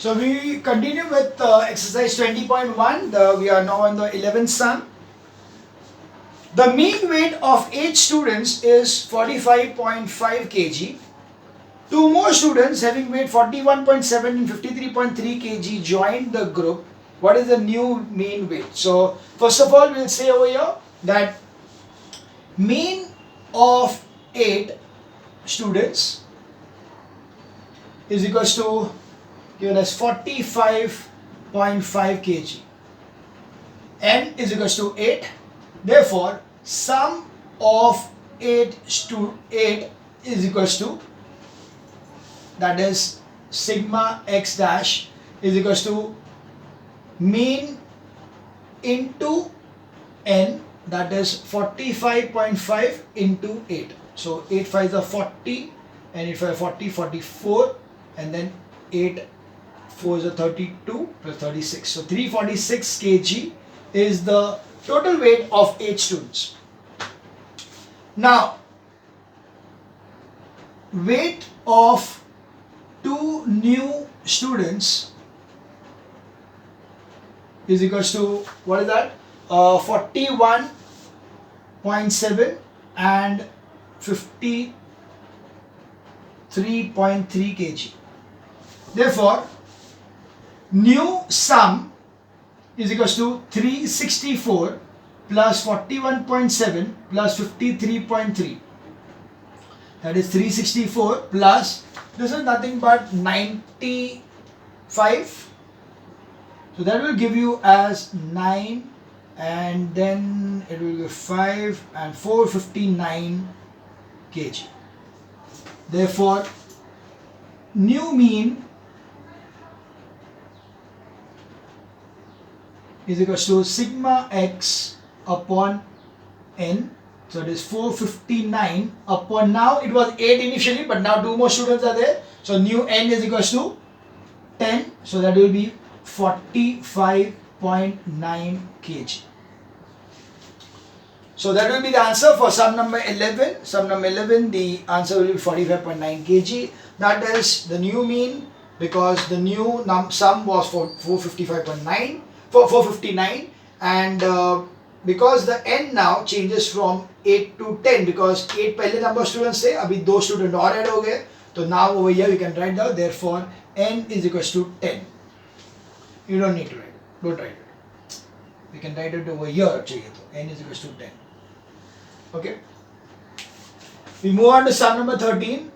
So we continue with exercise 20.1. We are now in the 11th sum. The mean weight of 8 students is 45.5 kg. Two more students having weight 41.7 and 53.3 kg joined the group. What is the new mean weight? So first of all, we'll say over here that mean of 8 students is equals to given as 45.5 kg. N is equals to 8. Therefore, sum of 8 is equals to, that is sigma x dash is equals to mean into n, that is 45.5 into 8. So 8 5s are 40 and 8 5 40, 44, and then 8 4s are 32 plus 36. So 346 kg is the total weight of 8 students. Now, weight of 2 new students is equals to, what is that? 41.7 and 53.3 kg. Therefore, new sum is equals to 364 plus 41.7 plus 53.3. That is 364 plus, this is nothing but 95. So that will give you as 9, and then it will be 5 and 459 kg. Therefore, new mean is equals to sigma x upon n. So it is 459 upon, now it was 8 initially, but now 2 more students are there. So new n is equals to 10. So that will be 45.9 kg. So that will be the answer for sum number 11. Sum number 11, the answer will be 45.9 kg. That is the new mean, because the new sum was for 455.9 for 459, and because the n now changes from 8 to 10, because 8 पहले number of students थे, अभी 2 student और add हो गए, तो now over here we can write down, therefore n is equals to 10. You don't need to write it. Don't write it. We can write it over here. चाहिए तो n is equals to 10. Okay. We move on to sum number 13.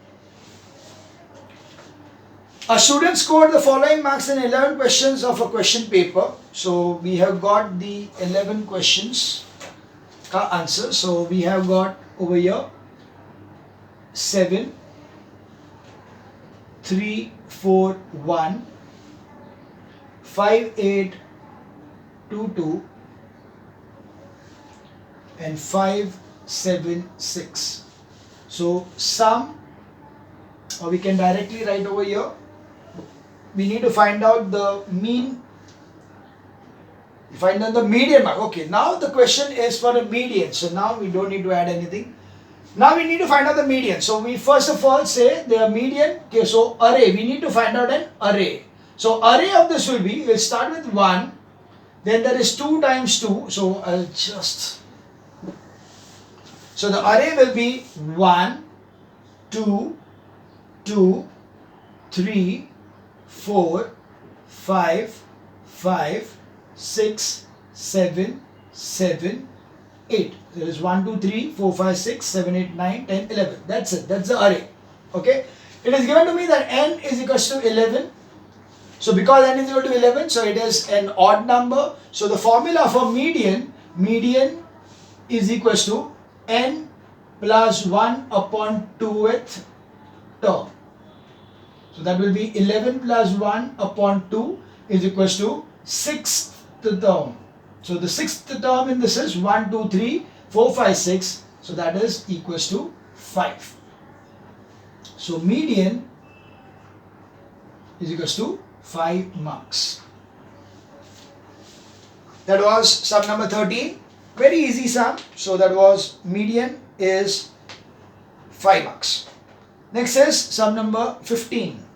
A student scored the following marks in 11 questions of a question paper. So we have got the 11 questions ka answer. So we have got over here 7, 3, 4, 1, 5, 8, 2, 2, and 5, 7, 6. So sum, or we can directly write over here, we need to find out the mean, find out the median mark. Okay, now the question is for a median, so now we don't need to add anything. Now we need to find out the median. So we first of all say the median. Okay, so array, we need to find out an array. So array of this will be, we'll start with 1, then there is 2 times 2, so I'll just, so the array will be 1, 2, 2, 3, 4, 5, 5, 6, 7, 7, 8. There is 1, 2, 3, 4, 5, 6, 7, 8, 9, 10, 11. That's it. That's the array. Okay. It is given to me that n is equals to 11. So because n is equal to 11, so it is an odd number. So the formula for median is equals to n plus 1 upon 2th term. So that will be 11 plus 1 upon 2 is equals to 6th term. So the 6th term in this is 1, 2, 3, 4, 5, 6. So that is equals to 5. So median is equals to 5 marks. That was sum number 13. Very easy sum. So that was median is 5 marks. Next is sum number 15.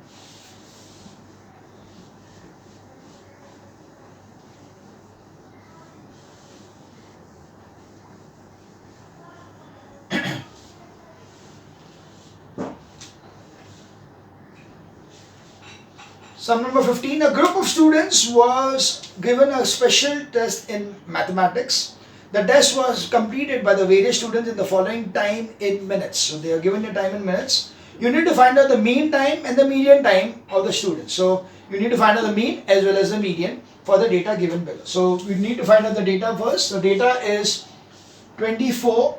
Sum number 15. A group of students was given a special test in mathematics. The test was completed by the various students in the following time in minutes. So they are given the time in minutes. You need to find out the mean time and the median time of the students. So you need to find out the mean as well as the median for the data given below. So we need to find out the data first. The data is 24,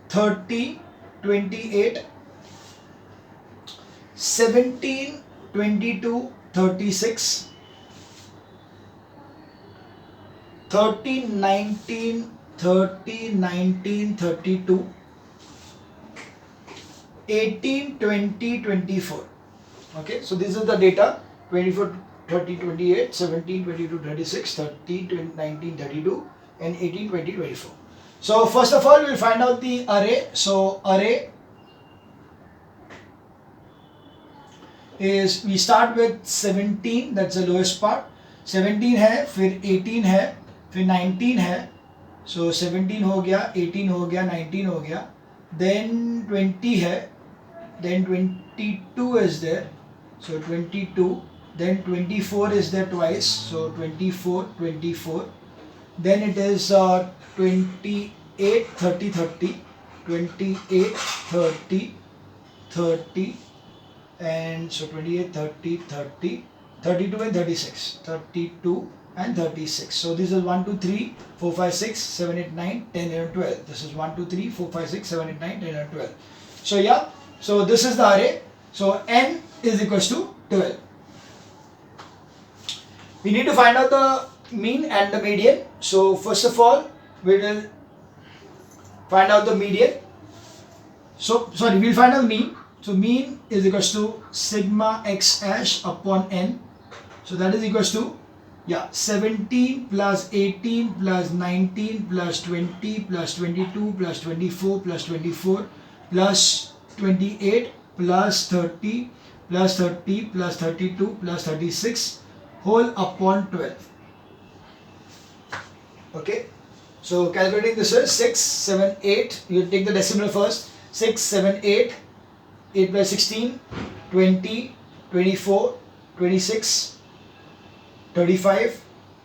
30, 28, 17, 22, 36, 30, 19, 30, 19, 32, 18, 20, 24. Okay, so this is the data: 24, 30, 28, 17, 22, 36, 30, 20, 19, 32, and 18, 20, 24. So first of all, we'll find out the array. So array is, we start with 17, that's the lowest part. 17 है, फिर 18 है, फिर 19 है. So 17 हो गया, 18 हो गया, 19 हो गया. Then 20 है, then 22 is there. So 22. Then 24 is there twice. So 24, 24. Then it is 28, 30, 30. 28, 30, 30. And so 28, 30, 30, 32 and 36, 32 and 36. So this is 1, 2, 3, 4, 5, 6, 7, 8, 9, 10, 11, 12. This is 1, 2, 3, 4, 5, 6, 7, 8, 9, 10, 11, 12. So yeah, so this is the array. So n is equals to 12. We need to find out the mean and the median. So first of all, we will find out the median. So sorry, we'll find out the mean. So mean is equals to sigma x hash upon n. So that is equals to, yeah, 17 plus 18 plus 19 plus 20 plus 22 plus 24 plus 24 plus 28 plus 30 plus 30 plus 32 plus 36 whole upon 12. Okay. So calculating this is 6, 7, 8. You take the decimal first. 6, 7, 8. 8 by 16, 20, 24, 26, 35,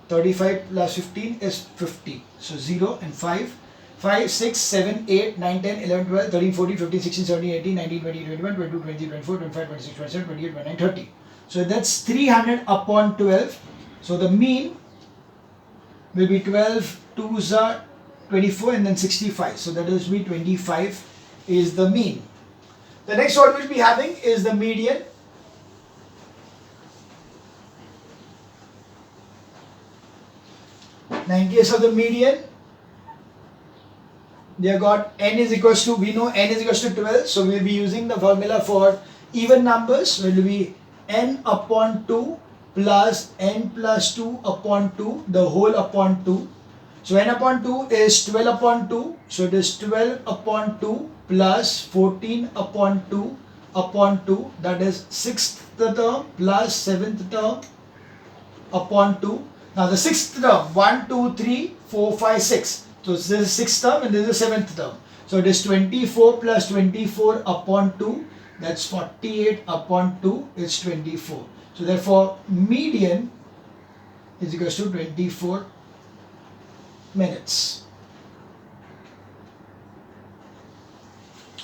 35 plus 15 is 50. So 0 and 5. 5, 6, 7, 8, 9, 10, 11, 12, 13, 14, 15, 16, 17, 18, 19, 20, 21, 22, 23, 24, 25, 26, 27, 28, 29, 30. So that's 300 upon 12. So the mean will be 12, 2s are 24 and then 65. So that is be 25 is the mean. The next what we'll be having is the median. Now in case of the median, they have got n is equals to, we know n is equals to 12, so we'll be using the formula for even numbers. It will be n upon 2 plus n plus 2 upon 2, the whole upon 2. So n upon 2 is 12 upon 2, so it is 12 upon 2 plus 14 upon 2 upon 2, that is 6th term plus 7th term upon 2. Now the 6th term, 1, 2, 3, 4, 5, 6. So this is 6th term and this is 7th term. So it is 24 plus 24 upon 2, that's 48 upon 2 is 24. So therefore median is equals to 24 minutes.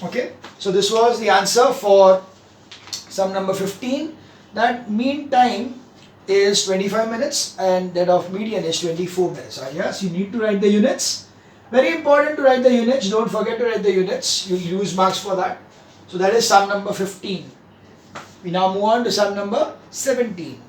Okay, so this was the answer for sum number 15, that mean time is 25 minutes and that of median is 24 minutes. Yes, you need to write the units. Very important to write the units. Don't forget to write the units. You'll use marks for that. So that is sum number 15. We now move on to sum number 17.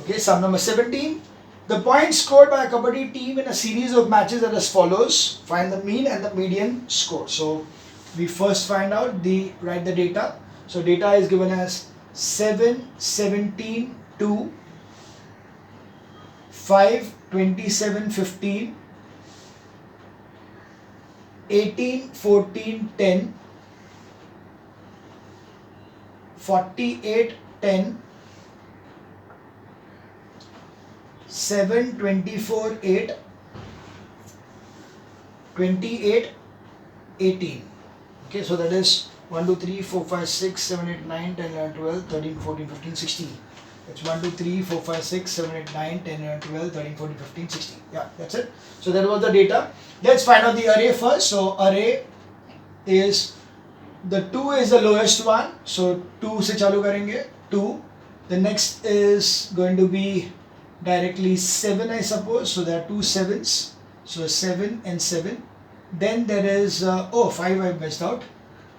Okay, sum number 17. The points scored by a Kabaddi team in a series of matches are as follows. Find the mean and the median score. So we first find out write the data. So data is given as 7, 17, 2, 5, 27, 15, 18, 14, 10, 48, 10, 7, 24, 8, 28, 18. Okay, so that is 1, 2, 3, 4, 5, 6, 7, 8, 9, 10, 11, 12, 13, 14, 15, 16. It's 1, 2, 3, 4, 5, 6, 7, 8, 9, 10, 11, 12, 13, 14, 15, 16. Yeah, that's it. So that was the data. Let's find out the array first. So array is, the 2 is the lowest one. So 2 se chalu karenge. 2. The next is going to be directly 7, I suppose. So there are 2 sevens. So 7 and 7. Then there is 5 I missed out.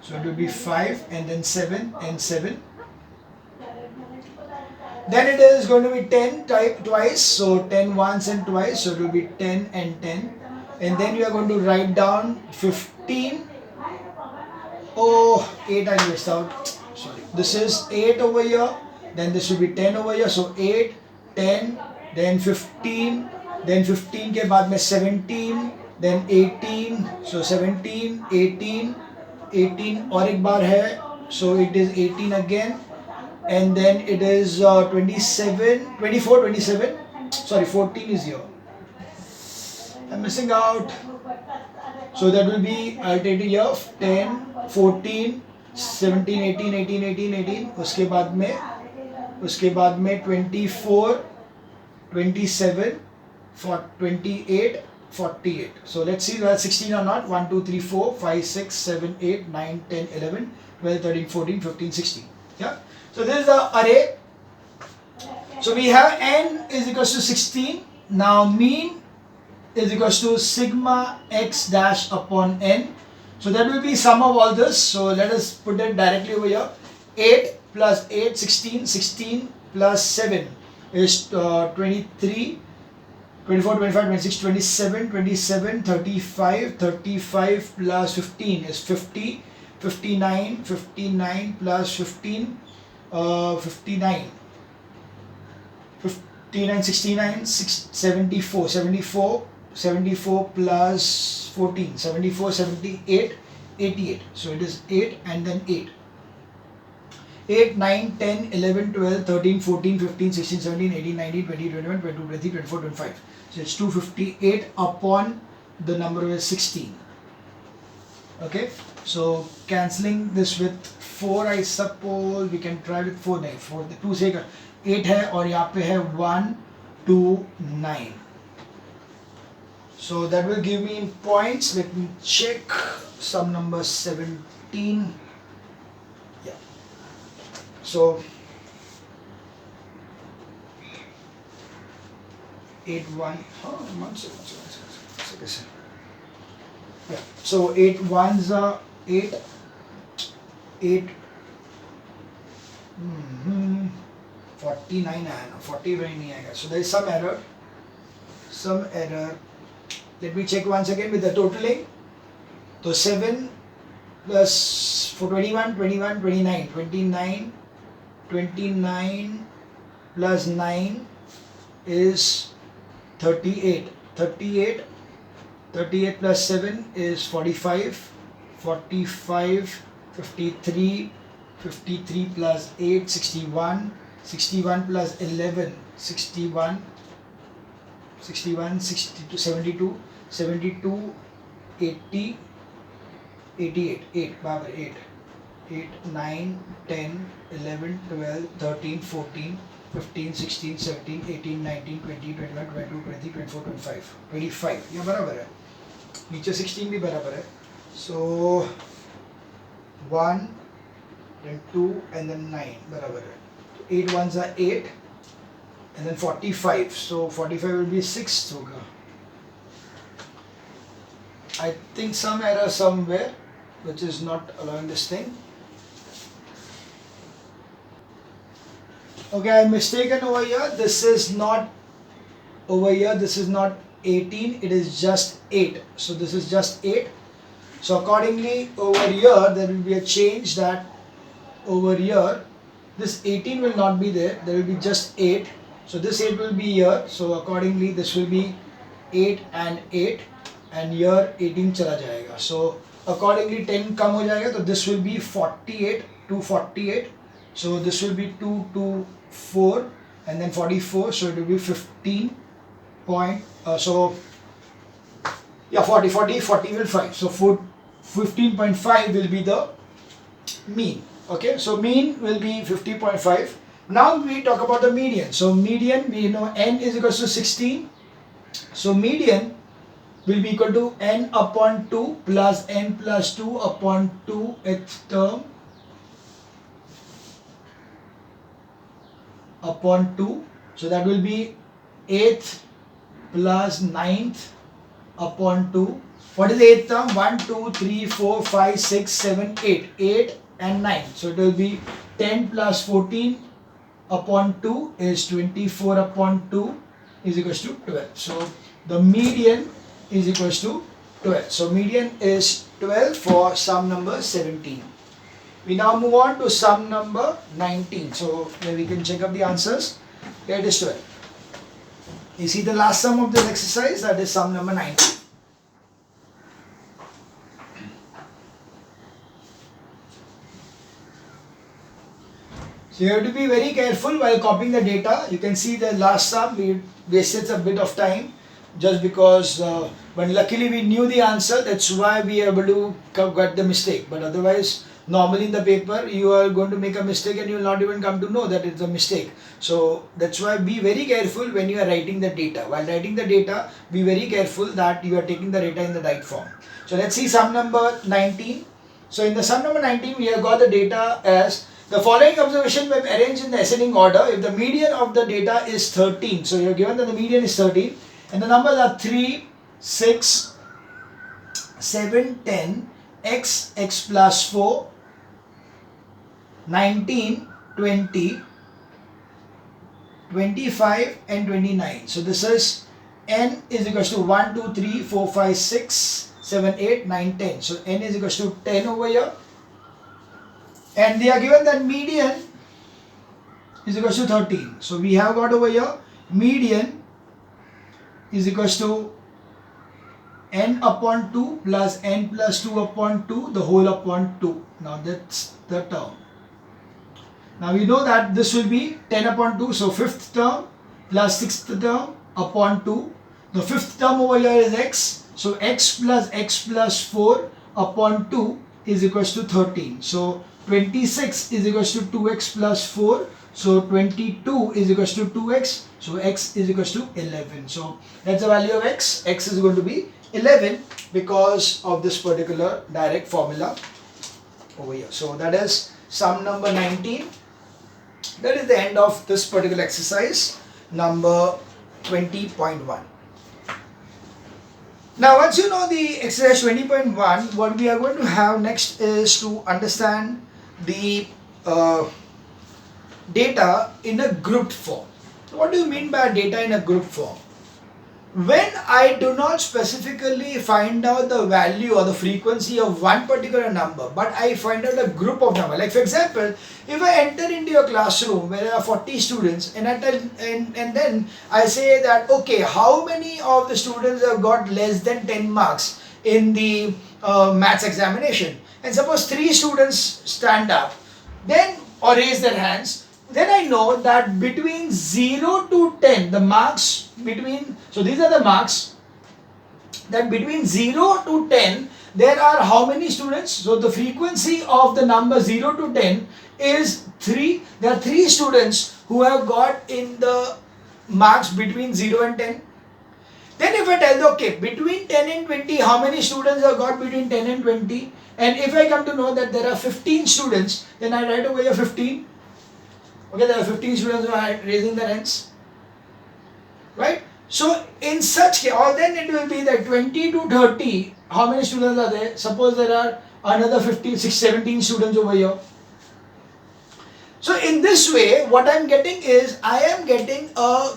So it will be 5 and then 7 and 7. Then it is going to be 10 twice, so 10 once and twice, so it will be 10 and 10. And then you are going to write down 15. Oh, 8 I missed out. Sorry. This is 8 over here, then this will be 10 over here, so 8, 10, then 15, then 15 के बाद में 17, then 18, so 17, 18, 18 और एक बार है, so it is 18 again. And then it is 27, 24, 27, sorry 14 is here. I'm missing out. So that will be, I'll take it here, 10, 14, 17, 18, 18, 18, 18. उसके बाद में 24, 27, 28, 48. So let's see whether 16 or not. 1, 2, 3, 4, 5, 6, 7, 8, 9, 10, 11, 12, 13, 14, 15, 16. Yeah. So this is the array. So we have n is equals to 16. Now mean is equals to sigma x dash upon n. So that will be sum of all this. So let us put it directly over here. 8 plus 8, 16. 16 plus 7 is 23. 24, 25, 26, 27, 27, 35, 35 plus 15 is 50, 59, 59 plus 15, 59, 59, 69, 74, 74, 74 plus 14, 74, 78, 88. So it is 8 and then 8. 8, 9, 10, 11, 12, 13, 14, 15, 16, 17, 18, 19, 20, 21, 22, 23, 24, 25. So it's 258 upon the number is 16. Okay, so cancelling this with 4, I suppose we can try with 4. नहीं 4 2 से 8 है और यहाँ पे है 1, 2, 9. So that will give me points. Let me check sum number 17. Yeah. So 8, 1. Oh, 1 second. Yeah. So 8 ones are 8. 8. 49 आया ना 40 वही नहीं आएगा. So there is some error. Let me check once again with the totaling. So 7 plus 4, 21, 29, 29 plus 9 is 38. 38 plus 7 is 45. 45, 53, 53 plus 8, 61. 61 plus 11, 61, 62, 72, 80, 88, 8, 8, 9, 10, 11, 12, 13, 14, 15, 16, 17, 18, 19, 20, 21, 22, 23, 24, 25, 25. ये बराबर है. नीचे 16 भी बराबर है. So 1, then 2 and then 9 बराबर है. 8 ones are 8 and then 45. So 45 will be 6 होगा. I think some error somewhere which is not allowing this thing. Okay, I'm mistaken over here. This is not over here. This is not 18. It is just 8. So this is just 8. So accordingly over here there will be a change that over here this 18 will not be there. There will be just 8. So this 8 will be here. So accordingly this will be 8 and 8 and here 18 चला जाएगा. So accordingly 10 कम हो जाएगा. तो this will be 48 to 48. So this will be 2, 2, 4 and then 44. So it will be 15 point, 40 will 5. So 15.5 will be the mean. Okay, so mean will be 50.5. Now we talk about the median. So median, we know n is equals to 16. So median will be equal to n upon 2 plus n plus 2 upon 2th term upon 2. So that will be 8th plus 9th upon 2. What is the 8th term? 1, 2, 3, 4, 5, 6, 7, 8. 8 and 9. So it will be 10 plus 14 upon 2 is 24 upon 2 is equals to 12. So the median is equals to 12. So median is 12 for sum number 17. We now move on to sum number 19. So here we can check up the answers. Here it is 12. You see the last sum of this exercise, that is sum number 19. So you have to be very careful while copying the data. You can see the last sum, we wasted a bit of time just because, but luckily we knew the answer. That's why we are able to get the mistake. But otherwise, normally in the paper, you are going to make a mistake and you will not even come to know that it's a mistake. So that's why be very careful when you are writing the data. While writing the data, be very careful that you are taking the data in the right form. So let's see sum number 19. So in the sum number 19, we have got the data as the following observation were arranged in the ascending order. If the median of the data is 13, so you are given that the median is 13 and the numbers are 3, 6, 7, 10, x plus 4, 19, 20, 25 and 29. So this is n is equals to 1, 2, 3, 4, 5, 6, 7, 8, 9, 10. So n is equals to 10 over here. And they are given that median is equals to 13. So we have got over here median is equals to n upon 2 plus n plus 2 upon 2 the whole upon 2. Now that's the term. Now we know that this will be 10 upon 2. So 5th term plus 6th term upon 2. The 5th term over here is x. So x plus 4 upon 2 is equals to 13. So 26 is equals to 2x plus 4. So 22 is equals to 2x. So x is equals to 11. So that's the value of x. X is going to be 11 because of this particular direct formula over here. So that is sum number 19. That is the end of this particular exercise number 20.1. Now once you know the exercise 20.1, what we are going to have next is to understand the data in a grouped form. What do you mean by data in a group form? When I do not specifically find out the value or the frequency of one particular number, but I find out a group of numbers. Like for example, if I enter into your classroom where there are 40 students and then I say that, okay, how many of the students have got less than 10 marks in the maths examination? And suppose 3 students stand up, then or raise their hands, then I know that between 0 to 10, the marks between, so these are the marks, that between 0 to 10, there are how many students? So the frequency of the number 0 to 10 is 3. There are 3 students who have got in the marks between 0 and 10. Then if I tell you, okay, between 10 and 20, how many students have got between 10 and 20? And if I come to know that there are 15 students, then I write over here 15. Okay, there are 15 students who are raising their hands. Right? So in such case, or then it will be that 20 to 30, how many students are there? Suppose there are another 15, 17 students over here. So in this way, what I am getting is, I am getting a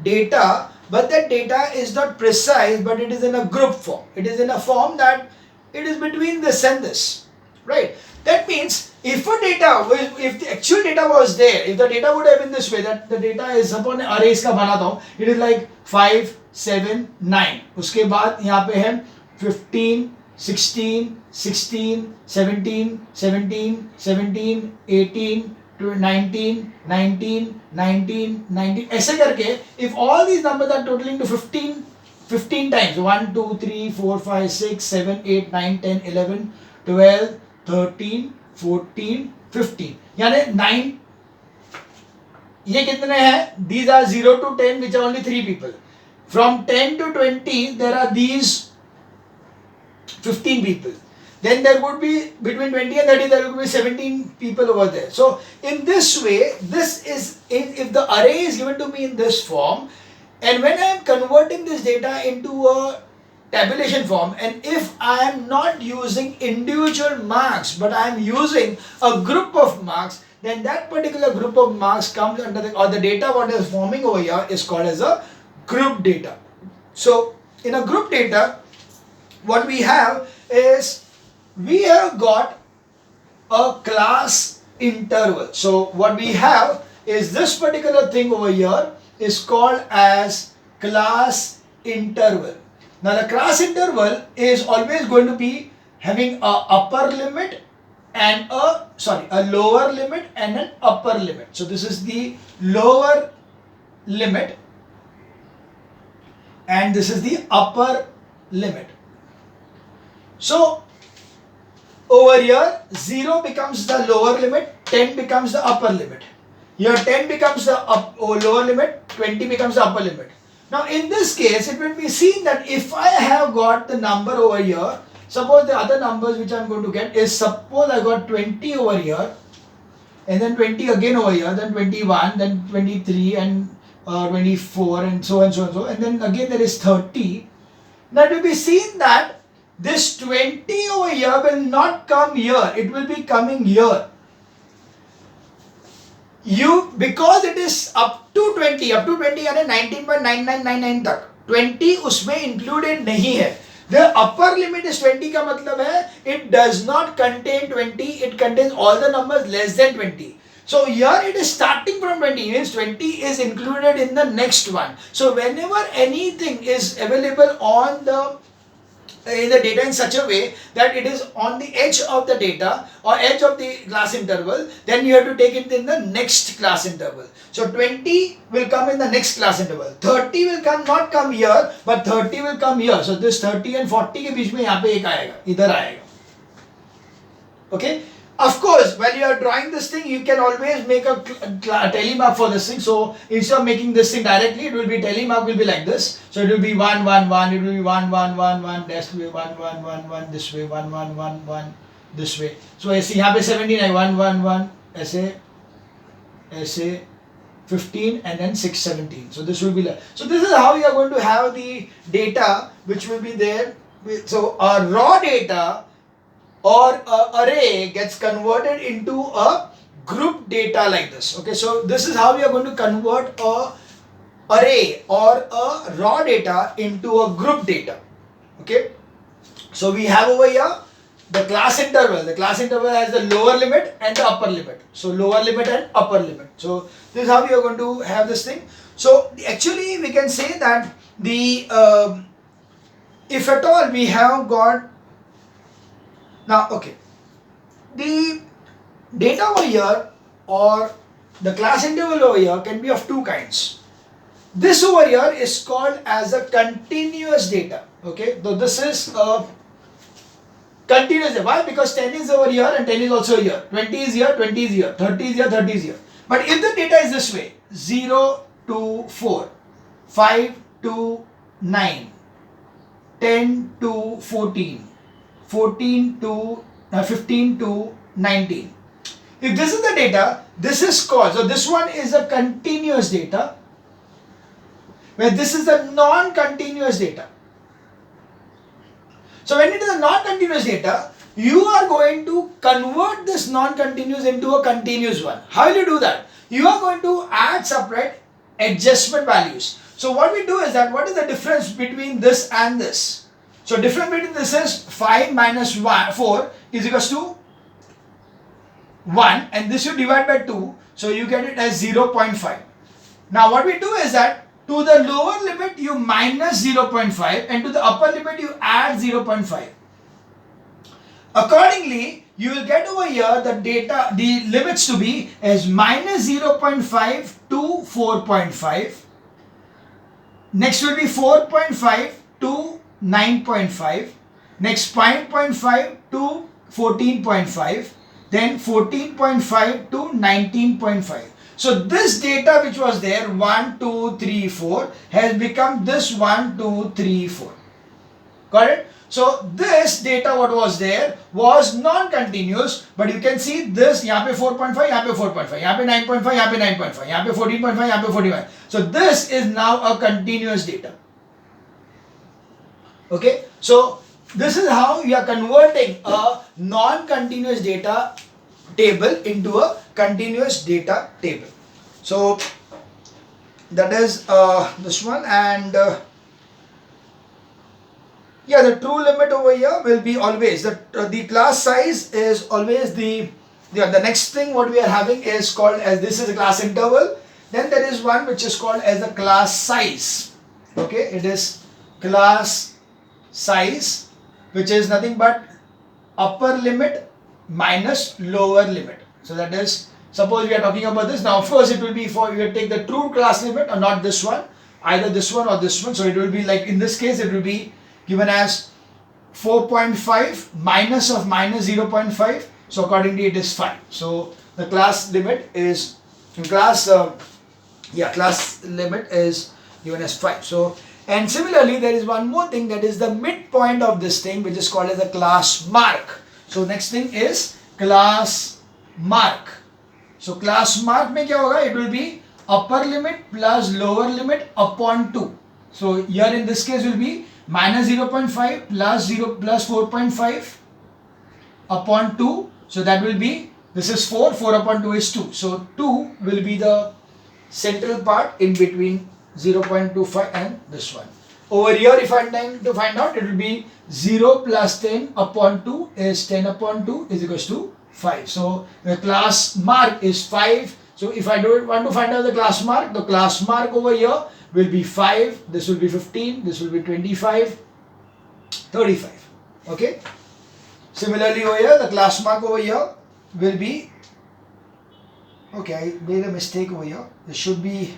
data, but that data is not precise, but it is in a group form. It is in a form that it is between this and this. Right? That means if the actual data was there, if the data would have been this way, that the data is, suppose मैं arrays का बनाता हूँ, it is like 5, 7, 9. उसके बाद यहाँ पे है 15, 16, 16, 17, 17, 17, 18, 19, 19, 19, 19, ऐसे करके, if all these numbers are totaling to 15 times, 1, 2, 3, 4, 5, 6, 7, 8, 9, 10, 11, 12, 13, 14, 15, यानी 9, ये कितने हैं? These are 0 to 10, which are only 3 people. From 10 to 20, there are these 15 people. Then there would be between 20 and 30, there would be 17 people over there. So in this way, this is, if the array is given to me in this form, and when I am converting this data into a tabulation form, and if I am not using individual marks, but I am using a group of marks, then that particular group of marks comes under the, or the data what is forming over here is called as a group data. So in a group data, what we have is, we have got a class interval. So what we have is this particular thing over here is called as class interval. Now the class interval is always going to be having a upper limit and a lower limit and an upper limit. So this is the lower limit and this is the upper limit. So over here 0 becomes the lower limit, 10 becomes the upper limit. Here 10 becomes the lower limit, 20 becomes the upper limit. Now in this case, it will be seen that if I have got the number over here, suppose the other numbers which I am going to get is, suppose I got 20 over here, and then 20 again over here, then 21, then 23 and 24 and so and so and so, and then again there is 30. Now it will be seen that this 20 over here will not come here, it will be coming here. Because it is up to 20 यानी 19.9999 तक, 20 उसमें included नहीं है. The upper limit is 20 का मतलब है it does not contain 20, it contains all the numbers less than 20. So here it is starting from 20, means 20 is included in the next one. So whenever anything is available on in the data in such a way that it is on the edge of the data or edge of the class interval, then you have to take it in the next class interval. So 20 will come in the next class interval, 30 will not come here, but 30 will come here. So this 30 and 40 के बीच में यहाँ पे एक आएगा, इधर आएगा. Okay. Of course, while you are drawing this thing, you can always make a telemark for this thing. So instead of making this thing directly, it will be telemark will be like this. So it will be 1 1 1. It will be 1 1 1 1 this way, 1 1 1 1 this way, 1 1 1 1 this way. So ऐसे यहाँ पे 17 है, 1 1 1 ऐसे 15 and then 6 17. So this will be like. So this is how you are going to have the data which will be there. So a raw data or array gets converted into a group data like this. Okay, so this is how we are going to convert a array or a raw data into a group data. Okay, so we have over here the class interval. The class interval has the lower limit and the upper limit. So lower limit and upper limit. So this is how we are going to have this thing. So actually we can say that the if at all we have got now, okay, the data over here or the class interval over here can be of two kinds. This over here is called as a continuous data. Okay, so this is a continuous data. Why? Because 10 is over here and 10 is also here. 20 is here, 20 is here, 30 is here, 30 is here. But if the data is this way, 0 to 4, 5 to 9, 10 to 14, 14 to 15 to 19. If this is the data, this is called, so this one is a continuous data, where this is a non-continuous data. So when it is a non-continuous data, you are going to convert this non-continuous into a continuous one. How will you do that? You are going to add separate adjustment values. So what we do is that, what is the difference between this and this? So difference between this is 5 minus 4 is equals to 1, and this you divide by 2, so you get it as 0.5. Now what we do is that, to the lower limit you minus 0.5 and to the upper limit you add 0.5. Accordingly, you will get over here the limits to be as minus 0.5 to 4.5. Next will be 4.5 to 9.5. Next 0.5 to 14.5. Then 14.5 to 19.5. So this data which was there 1, 2, 3, 4 has become this 1, 2, 3, 4. Got it? So this data what was there was non-continuous, but you can see this यहाँ पे 4.5, यहाँ पे 4.5, यहाँ पे 9.5, यहाँ पे 9.5, यहाँ पे 14.5, यहाँ पे 45. So this is now a continuous data. Okay, so this is how you are converting a non-continuous data table into a continuous data table. So that is this one, and yeah, the true limit over here will be always the class size is always the next thing what we are having is called as, this is a class interval. Then there is one which is called as the class size. Okay, it is class size, which is nothing but upper limit minus lower limit. So that is, suppose we are talking about this. Now of course it will be for, you take the true class limit or not this one, either this one or this one. So it will be like, in this case it will be given as 4.5 minus of minus 0.5. So accordingly it is 5. So the class limit is class limit is given as 5. So, and similarly there is one more thing, that is the midpoint of this thing, which is called as a class mark. So next thing is class mark. So class mark में क्या होगा? It will be upper limit plus lower limit upon 2. So here in this case will be minus 0.5 plus 4.5 upon 2. So that will be, this is 4 upon 2 is 2. So 2 will be the central part in between 0.25 and this one. Over here if I'm trying to find out, it will be 0 plus 10 upon 2 is 10 upon 2 is equals to 5. So the class mark is 5. So if I want to find out the class mark over here will be 5, this will be 15, this will be 25, 35. Okay. Similarly over here, the class mark over here will be, okay, I made a mistake over here. This should be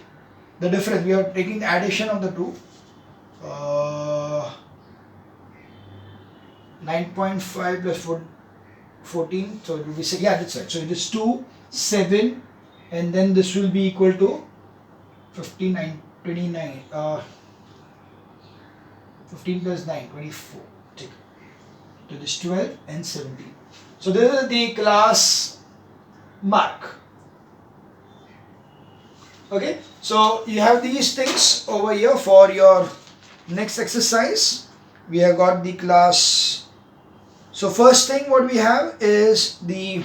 the difference. We are taking the addition of the two. 9.5 plus 14, so it will be, yeah, that's right. So it is 2, 7, and then this will be equal to 59, 29, 15 plus 9, 24. So this 12 and 17. So this is the class mark. Okay, so you have these things over here for your next exercise. We have got the class. So first thing what we have is the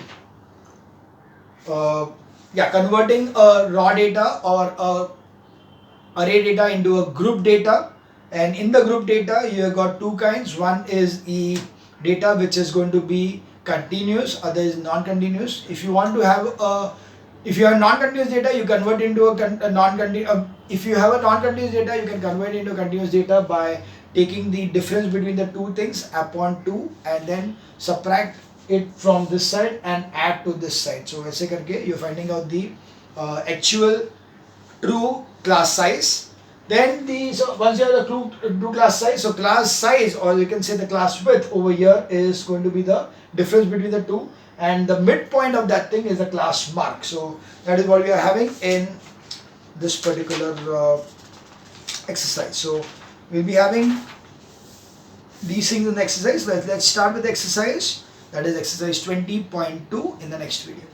converting a raw data or a array data into a group data. And in the group data you have got two kinds. One is the data which is going to be continuous, other is non-continuous. If you want to have if you have non-continuous data, you convert into a non-continuous. If you have a non-continuous data, you can convert into continuous data by taking the difference between the two things upon 2 and then subtract it from this side and add to this side. So ऐसे करके you're finding out the actual true class size. Then so once you have the true class size, so class size, or you can say the class width over here is going to be the difference between the two, and the midpoint of that thing is the class mark. So that is what we are having in this particular exercise. So we'll be having these things in the exercise. Let's start with the exercise, that is exercise 20.2 in the next video.